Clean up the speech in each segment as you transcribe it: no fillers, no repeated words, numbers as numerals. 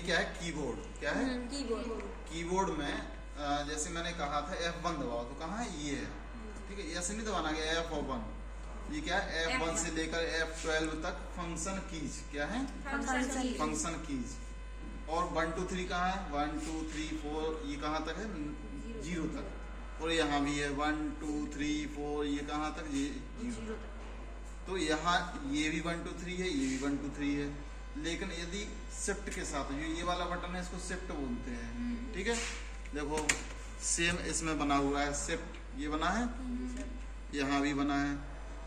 क्या है कीबोर्ड, क्या है कीबोर्ड में जैसे मैंने कहा था F1 दबाओ तो कहाँ है ये है, ठीक है, ऐसे नहीं दबाना है F1, ये क्या है F1 से लेकर F12 तक फंक्शन कीज, क्या है फंक्शन कीज। और 1 2 3 कहाँ है 1 2 3 4 ये कहाँ तक है 0 तक, और यहाँ भी है 1 2 3 4 ये कहाँ तक ये 0 तक। तो यहाँ ये भी 1 2 3 है, ये भी 1 2 3 है, लेकिन यदि शिफ्ट के साथ जो ये वाला बटन है इसको शिफ्ट बोलते हैं, ठीक है। देखो सेम इसमें बना हुआ है शिफ्ट, ये बना है यहाँ भी बना है,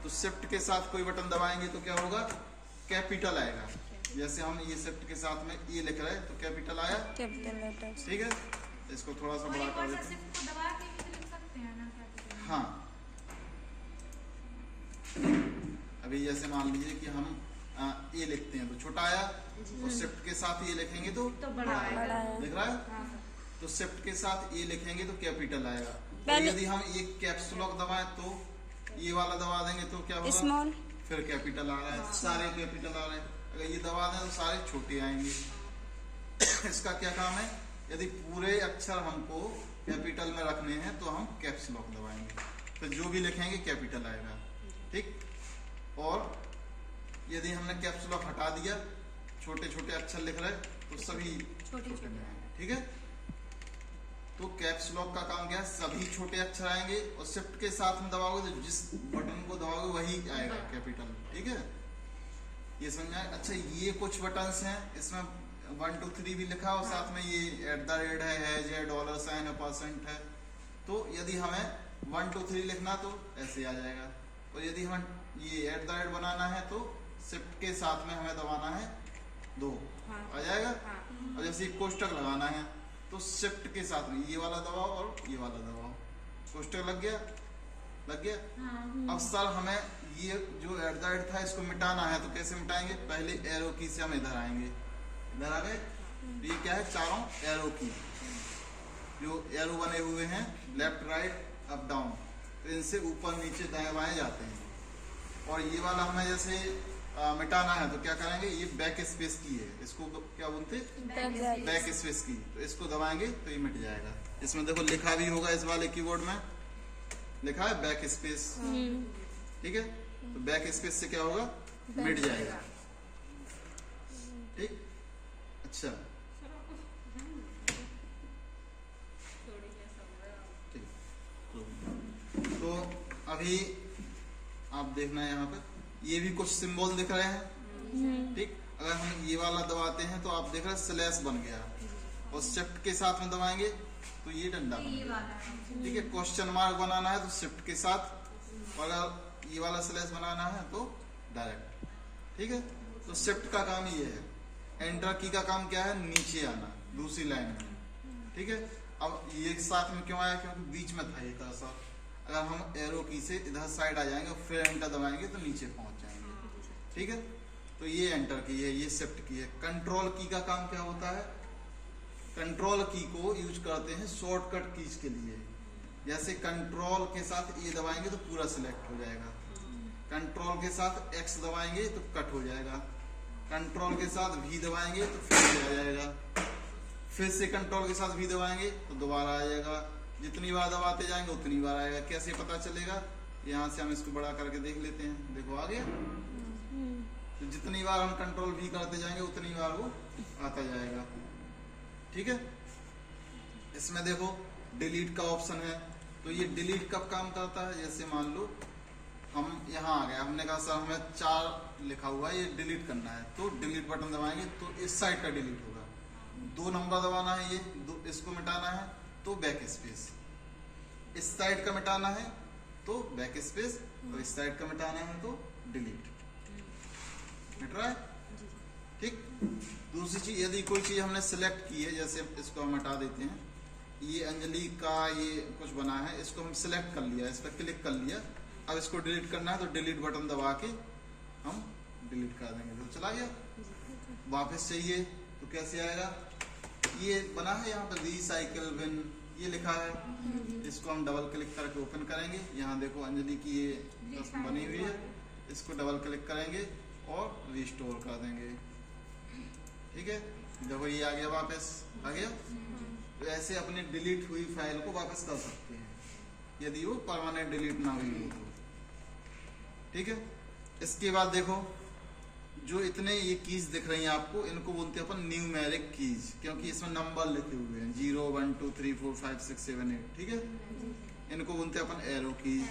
तो शिफ्ट के साथ कोई बटन दबाएंगे तो क्या होगा कैपिटल आएगा। जैसे हम ये शिफ्ट के साथ में ये लिख रहे हैं तो कैपिटल आया, कैपिटल लेटर्स, ठीक है। इसको थोड़ा सा बड़ा कर देते हैं। हाँ अभी जैसे मान लीजिए कि हम ये लिखते हैं तो छोटा आया, और शिफ्ट के साथ ये लिखेंगे तो बड़ा आएगा, दिख रहा है। तो शिफ्ट के साथ ये लिखेंगे तो कैपिटल आएगा, और यदि हम ये कैप्स लॉक दबाएं तो ये वाला दबा देंगे तो क्या होगा स्मॉल, फिर कैपिटल आ रहा है, सारे कैपिटल आ रहे हैं। अगर ये दबा दें तो सारे छोटे आएंगे। इसका क्या काम है, यदि पूरे अक्षर हमको कैपिटल में रखने हैं तो हम कैप्स लॉक दबाएंगे, फिर जो भी लिखेंगे कैपिटल आएगा, ठीक। और यदि हमने कैप्स लॉक हटा दिया, छोटे छोटे अक्षर लिख रहे तो सभी छोटे में आएंगे, ठीक है। तो कैप्स लॉक का काम क्या है, सभी छोटे अक्षर आएंगे, और शिफ्ट के साथ में दबाओगे तो जिस बटन को दबाओगे वही आएगा कैपिटल, ठीक है। ये समझ आए। अच्छा ये कुछ बटन्स हैं, इसमें 1 2 3 भी लिखा और साथ में ये @ है, हैज है, $साइन है, % है। तो यदि हमें 1 2 3 लिखना तो ऐसे आ जाएगा, और यदि हमें ये @ बनाना है तो शिफ्ट के साथ में हमें दबाना है 2 आ जाएगा। और जैसे कोष्टक लगाना है तो शिफ्ट के साथ में ये वाला दबाओ और ये वाला दबाओ, कोष्टक लग गया, लग गया। अब सर हमें ये जो @ था इसको मिटाना है तो कैसे मिटाएंगे, पहले एरो की से हम इधर आएंगे, इधर आ गए, ये क्या है चारों एरो की, जो एरो बने हुए हैं लेफ्ट राइट अप डाउन, तो इनसे ऊपर नीचे दाएं बाएं जाते हैं। और ये वाला हमें जैसे मिटाना है तो क्या करेंगे, ये बैक स्पेस की है, इसको क्या बोलते हैं बैक स्पेस की, तो इसको दबाएंगे तो ये मिट जाएगा। इसमें देखो लिखा भी होगा, इस वाले कीबोर्ड में लिखा है बैक स्पेस, ठीक है। तो बैक स्पेस से क्या होगा मिट जाएगा, ठीक। अच्छा ठीक, तो अभी आप देखना है यहाँ पर ये भी कुछ सिंबल दिख रहे हैं, ठीक। अगर हम ये वाला दबाते हैं तो आप देख रहे हैं स्लैश बन गया, और शिफ्ट के साथ में दबाएंगे तो ये डंडा बन गया, ठीक है। क्वेश्चन मार्क बनाना है तो शिफ्ट के साथ, और अगर ये वाला स्लैश बनाना है तो डायरेक्ट, ठीक है। तो शिफ्ट का काम ये है। एंटर की का काम क्या है, नीचे आना दूसरी लाइन में, ठीक है। अब ये साथ में क्यों आया, क्योंकि बीच में था ये कर्सर। अगर हम एरो की से इधर साइड आ जाएंगे फिर एंटर दबाएंगे तो नीचे पहुंच जाएंगे, ठीक है। तो ये एंटर की है, ये शिफ्ट की है। कंट्रोल की का काम क्या होता है, कंट्रोल की को यूज करते हैं शॉर्टकट कीज के लिए। जैसे कंट्रोल के साथ ए दबाएंगे तो पूरा सिलेक्ट हो जाएगा, कंट्रोल के साथ एक्स दबाएंगे तो कट हो जाएगा, कंट्रोल के साथ वी दबाएंगे तो फिर से आ जाएगा, फिर से कंट्रोल के साथ वी दबाएंगे तो दोबारा आ जाएगा। जितनी बार दबाते जाएंगे उतनी बार आएगा। कैसे पता चलेगा, यहाँ से हम इसको बड़ा करके देख लेते हैं, देखो आ गया। तो जितनी बार हम कंट्रोल भी करते जाएंगे उतनी बार वो आता जाएगा, ठीक है। इसमें देखो डिलीट का ऑप्शन है, तो ये डिलीट कब काम करता है, जैसे मान लो हम यहाँ आ गए, हमने कहा सर हमें 4 लिखा हुआ है ये डिलीट करना है, तो डिलीट बटन दबाएंगे तो इस साइड का डिलीट होगा। 2 नंबर दबाना है, ये इसको मिटाना है तो बैक स्पेस, इस साइड का मिटाना है तो बैक स्पेस, और इस साइड का मिटाना है तो डिलीट, मिट रहा है, ठीक। दूसरी चीज, यदि कोई चीज हमने सिलेक्ट की है, जैसे इसको हम हटा देते हैं, ये अंजलि का ये कुछ बना है, इसको हम सिलेक्ट कर लिया, इस पर क्लिक कर लिया, अब इसको डिलीट करना है तो डिलीट बटन दबा के हम डिलीट कर देंगे तो चला गया। वापस चाहिए तो कैसे आएगा, ये बना है यहाँ पर रिसाइकिल बिन, ये लिखा है, इसको हम डबल क्लिक करके ओपन करेंगे। यहाँ देखो अंजलि की ये बनी हुई है, इसको डबल क्लिक करेंगे और रिस्टोर कर देंगे, ठीक है। देखो ये आ गया, वापस आ गया। तो ऐसे अपनी डिलीट हुई फाइल को वापस कर सकते हैं यदि वो परमानेंट डिलीट ना हुई हो तो। ठीक है, इसके बाद देखो जो इतने ये कीज दिख रही हैं आपको, इनको बोलते हैं अपन न्यूमेरिक कीज, क्योंकि इसमें नंबर लिखे हुए हैं 0 1 2 3 4 5 6 7 8। ठीक है, इनको बोलते हैं अपन एरो कीज।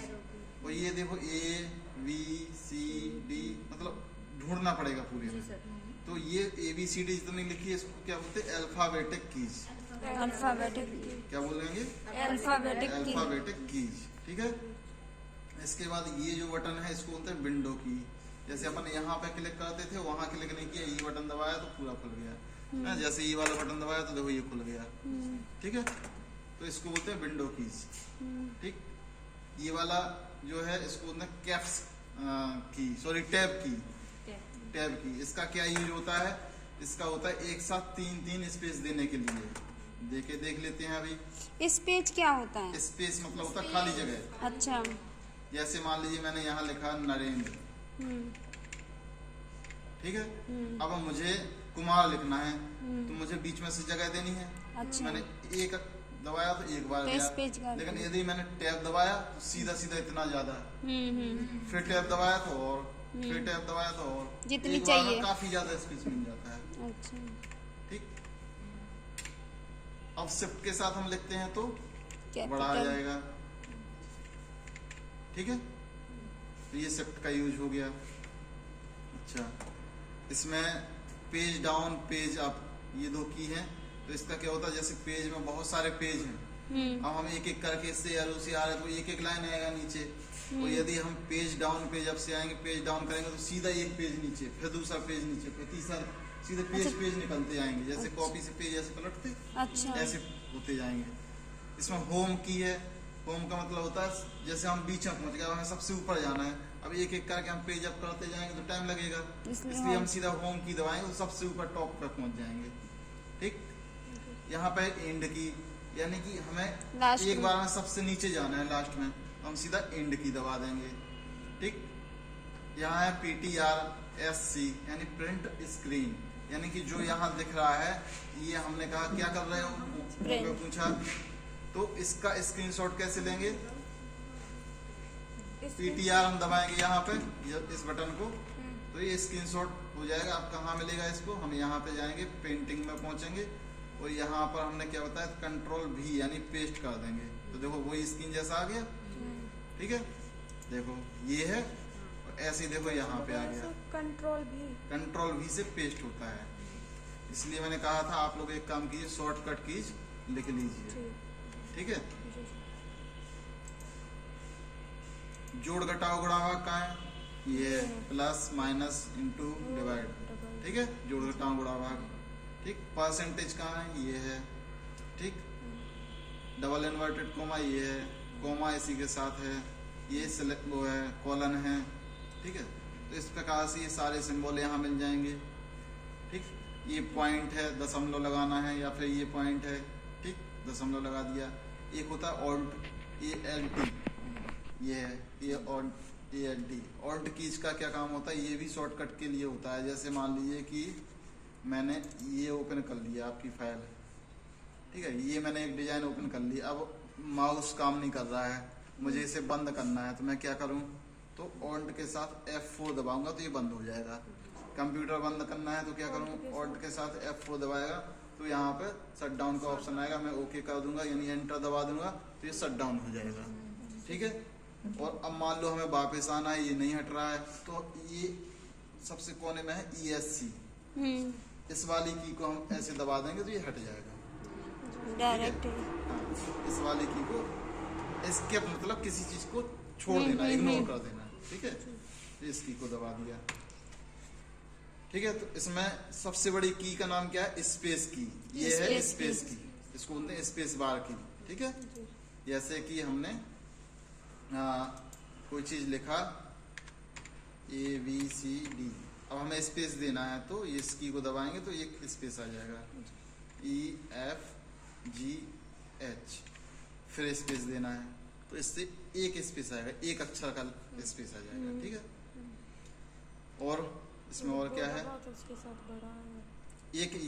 और ये देखो ABCD, मतलब ढूंढना पड़ेगा पूरे में। तो ये ABCD जितनी लिखी है इसको क्या बोलते हैं? Alphabetic keys. अल्फाबेटिक क्या बोलेंगे? Alphabetic keys. ठीक है, इसके बाद ये जो बटन है इसको बोलते हैं विंडो की। जैसे अपन यहाँ पे क्लिक करते थे, वहां क्लिक नहीं किया, ये बटन दबाया तो पूरा खुल गया। जैसे ये वाला बटन दबाया तो देखो ये खुल गया। ठीक है, तो इसको बोलते हैं विंडो कीज। ठीक, ये वाला जो है इसको बोलते हैं कैप्स की, सॉरी टैब की। टैब की इसका क्या यूज होता है? इसका होता है एक साथ 3 स्पेस देने के लिए। देख लेते हैं अभी। स्पेस क्या होता है? स्पेस मतलब होता है खाली जगह। अच्छा, जैसे मान लीजिए मैंने यहाँ लिखा नरेंद्र। ठीक है, अब मुझे कुमार लिखना है तो मुझे बीच में से जगह देनी है। अच्छा। मैंने एक दबाया तो एक बार गया, लेकिन यदि मैंने टैब दबाया तो सीधा इतना ज्यादा। फिर टैब दबाया तो और, फिर टैब दबाया तो और, जितनी एक बार में चाहिए काफी ज्यादा स्पेस मिल जाता है। अच्छा, ठीक, अब शिफ्ट के साथ हम लिखते हैं तो बड़ा आ कैपिटल जाएगा। ठीक है, तो ये शिफ्ट का यूज हो गया। अच्छा, इसमें पेज डाउन पेज अप ये 2 की हैं। तो इसका क्या होता है? जैसे पेज में बहुत सारे पेज हैं, अब हम एक एक करके इससे एरो से आ रहे तो एक एक लाइन आएगा नीचे। तो यदि हम पेज डाउन पेज अप से आएंगे, पेज डाउन करेंगे तो सीधा एक पेज नीचे, फिर दूसरा पेज नीचे, फिर तीसरा, सीधे पेज निकलते जाएंगे। जैसे कॉपी से पेज ऐसे पलटते, अच्छा, ऐसे होते जाएंगे। इसमें होम की है। होम का मतलब होता है जैसे हम बीच में पहुंच गए, हमें सबसे ऊपर जाना है, अब एक एक करके हम पेज अप करते जाएंगे तो टाइम लगेगा, इसलिए हम सीधा होम की दबाएंगे तो सबसे ऊपर टॉप पर पहुंच जाएंगे। ठीक, यहाँ पे एंड की, यानी कि हमें एक बार में सबसे नीचे जाना है लास्ट में, तो हम सीधा एंड की दबा देंगे। ठीक, यहाँ है PTRSC यानी प्रिंट स्क्रीन, यानी कि जो यहाँ दिख रहा है ये हमने कहा क्या कर रहे हो, पूछा तो इसका स्क्रीनशॉट कैसे लेंगे? PTR हम दबाएंगे यहाँ पे इस बटन को, तो ये स्क्रीनशॉट हो जाएगा। अब कहाँ मिलेगा इसको? हम यहाँ पे जाएंगे, पेंटिंग में पहुंचेंगे और यहाँ पर हमने क्या बताया, Ctrl+V यानी पेस्ट कर देंगे। तो देखो वही स्क्रीन जैसा आ गया। ठीक है, देखो ये है, और ऐसे ही देखो यहाँ पे आ गया। Ctrl+V से पेस्ट होता है। इसलिए मैंने कहा था आप लोग एक काम कीजिए, शॉर्टकट कीज लिख लीजिए। ठीक है, जोड़ घटाओ गुणा भाग कहाँ है? ये प्लस माइनस इंटू डिवाइड। ठीक है, जोड़ घटाओ गुणा भाग। ठीक, परसेंटेज कहाँ है? ये है। ठीक, डबल इन्वर्टेड कोमा ये है, कोमा इसी के साथ है, ये सिलेक्ट वो है, कॉलन है। ठीक है, तो इस प्रकार से ये सारे सिंबल यहाँ मिल जाएंगे। ठीक, ये पॉइंट है, दशमलव लगाना है, या फिर ये पॉइंट है। ठीक, दशमलव लगा दिया। एक होता है ऑल्ट, ALT, ये है, ये ऑल्ट ALT। ऑल्ट कीज का क्या काम होता है? ये भी शॉर्टकट के लिए होता है। जैसे मान लीजिए कि मैंने ये ओपन कर लिया आपकी फाइल। ठीक है, ये मैंने एक डिजाइन ओपन कर ली, अब माउस काम नहीं कर रहा है, मुझे इसे बंद करना है, तो मैं क्या करूं? तो ऑल्ट के साथ F4 दबाऊंगा तो ये बंद हो जाएगा। कंप्यूटर बंद करना है तो क्या करूं? ऑल्ट के साथ F4 दबाएगा तो यहाँ पे शट डाउन का ऑप्शन आएगा, मैं ओके कर दूंगा यानी एंटर दबा दूंगा तो ये शट डाउन हो जाएगा। ठीक है, और अब मान लो हमें वापस आना है, ये नहीं हट रहा है, तो ये सबसे कोने में है ESC, इस वाली की को हम ऐसे दबा देंगे तो ये हट जाएगा डायरेक्ट। इस वाली की को एस्केप मतलब किसी चीज को छोड़ देना, इग्नोर कर देना। ठीक है, तो इस की को दबा दिया। ठीक है, तो इसमें सबसे बड़ी की का नाम क्या है? स्पेस की। ये है स्पेस की, इसको बोलते हैं स्पेस बार की। ठीक है, जैसे कि हमने कोई चीज लिखा ABCD, अब हमें स्पेस देना है तो ये की को दबाएंगे तो एक स्पेस आ जाएगा, EFGH, फिर स्पेस देना है तो इससे एक स्पेस आएगा, एक अक्षर का स्पेस आ जाएगा। ठीक है, और इसमें और क्या है? एक